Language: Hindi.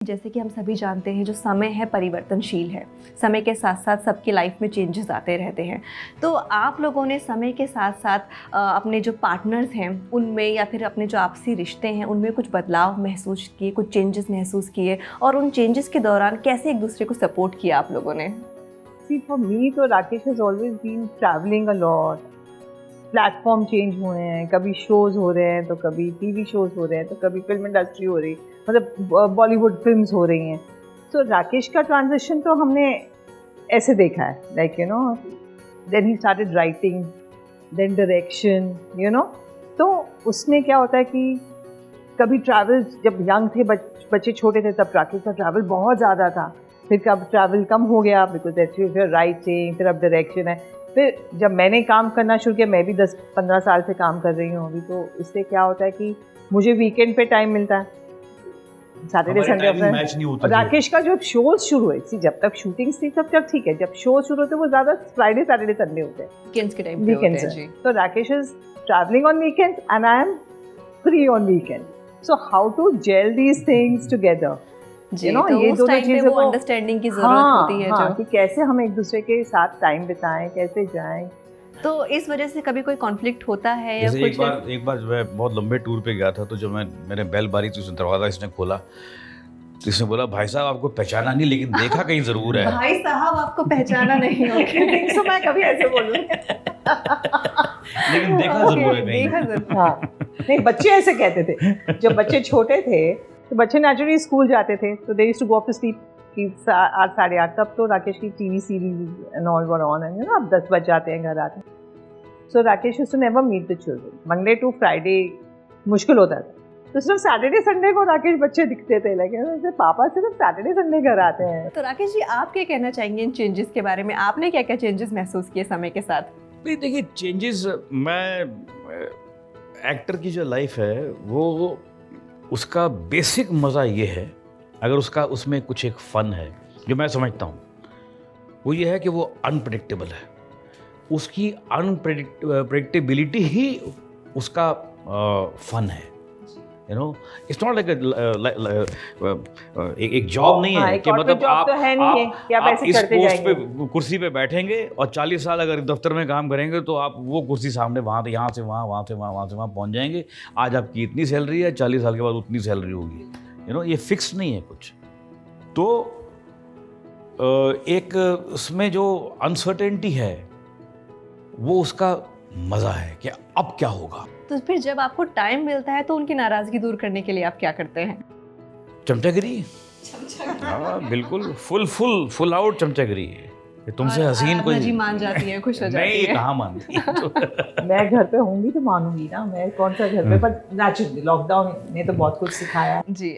जैसे कि हम सभी जानते हैं जो समय है परिवर्तनशील है। समय के साथ साथ सबकी लाइफ में चेंजेस आते रहते हैं। तो आप लोगों ने समय के साथ साथ अपने जो पार्टनर्स हैं उनमें या फिर अपने जो आपसी रिश्ते हैं उनमें कुछ बदलाव महसूस किए, कुछ चेंजेस महसूस किए और उन चेंजेस के दौरान कैसे एक दूसरे को सपोर्ट किया आप लोगों ने? See, for me, तो Rakesh has always been traveling a lot. Platform change हुए हैं, कभी शोज हो रहे हैं तो कभी टीवी शोज हो रहे हैं तो कभी फिल्म इंडस्ट्री हो रही, मतलब बॉलीवुड फिल्म्स हो रही हैं। तो राकेश का ट्रांजिशन तो हमने ऐसे देखा है, like you know, then he started writing, then direction, you know. तो उसमें क्या होता है कि कभी ट्रैवल, जब यंग थे, बच्चे छोटे थे, तब राकेश का ट्रैवल बहुत ज़्यादा था। फिर कब ट्रैवल कम हो गया बिकॉज फिर राइटिंग, फिर अब डायरेक्शन है। फिर जब मैंने काम करना शुरू किया, मैं भी 10-15 साल से काम कर रही हूँ अभी, तो इससे क्या होता है कि मुझे वीकेंड पे टाइम मिलता है, सैटरडे संडे अपना। राकेश का जब शोज शुरू हुए, जब तक शूटिंग थी तब ठीक है, जब शो शुरू होते वो ज़्यादा फ्राइडे सैटरडे संडे होते हैं, वीकेंड्स के टाइम पे होते हैं जी। तो Rakesh is travelling on weekends and I am free on weekend. So how to gel these things together, जी, तो ये दोनों चीज़ों को अंडरस्टैंडिंग की ज़रूरत होती है जो कि कैसे हम एक दूसरे के साथ टाइम बिताएं, कैसे जाएं। तो इस वजह से कभी कोई कॉन्फ्लिक्ट होता है या जैसे कुछ? एक बार मैं बहुत लंबे टूर पे गया था, तो जब मैंने बेल बारी थी, उसने दरवाज़ा इसने खोला, तो इसने बोला, भाई साहब आपको पहचाना नहीं लेकिन देखा कहीं ज़रूर है। भाई साहब आपको पहचाना नहीं होगा। तो मैं कभी ऐसे बोलूँ लेकिन देखा ज़रूर है कहीं। देखा जरूर। हाँ, नहीं, बच्चे ऐसे कहते थे। जब बच्चे छोटे थे तो बच्चे नेचुरली स्कूल जाते थे, तो they used to go off to sleep कि 8 साढ़े 8, तब तो राकेश की TV series and all were on, and अब 10 बज जाते हैं घर आते। So Rakesh used to never meet the children. Monday to Friday मुश्किल होता था, तो सिर्फ सैटरडे संडे को राकेश बच्चे दिखते थे, लेकिन पापा सिर्फ सैटरडे संडे घर आते हैं। तो राकेश जी, आप क्या कहना चाहेंगे इन चेंजेस के बारे में? आपने क्या क्या चेंजेस महसूस किए समय के साथ? नहीं, देखिए चेंजेस, मैं एक्टर की जो लाइफ है वो, उसका बेसिक मज़ा ये है, अगर उसमें कुछ एक फ़न है जो मैं समझता हूँ, वो ये है कि वो अनप्रेडिक्टेबल है। उसकी अनप्रेडिक्टेबिलिटी ही उसका फ़न है, you know. It's not like एक जॉब नहीं है कि मतलब आप इस पोस्ट पे, कुर्सी पे बैठेंगे और 40 साल अगर दफ्तर में काम करेंगे तो आप वो कुर्सी सामने वहाँ से यहाँ से वहाँ, वहाँ से वहाँ, वहाँ से वहाँ पहुँच जाएंगे। आज आपकी इतनी सैलरी है, 40 साल के बाद उतनी सैलरी होगी, यू नो। ये फिक्स नहीं है कुछ। तो एक उसमें जो अनसर्टेनिटी है वो उसका मज़ा है कि अब क्या होगा। तो फिर जब आपको टाइम मिलता है तो उनकी नाराज़गी दूर करने के लिए आप क्या करते हैं? चमचागिरी। हाँ बिल्कुल, फुल आउट चमचागिरी। तुमसे हसीन कोई जी मान जाती है, खुश हो जाती है। नहीं, कहाँ मानती। मैं घर पे होंगी तो मानूंगी ना, मैं कौन सा घर पे, पर नेचुरली लॉकडाउन ने तो बहुत कुछ सिखाया। जी।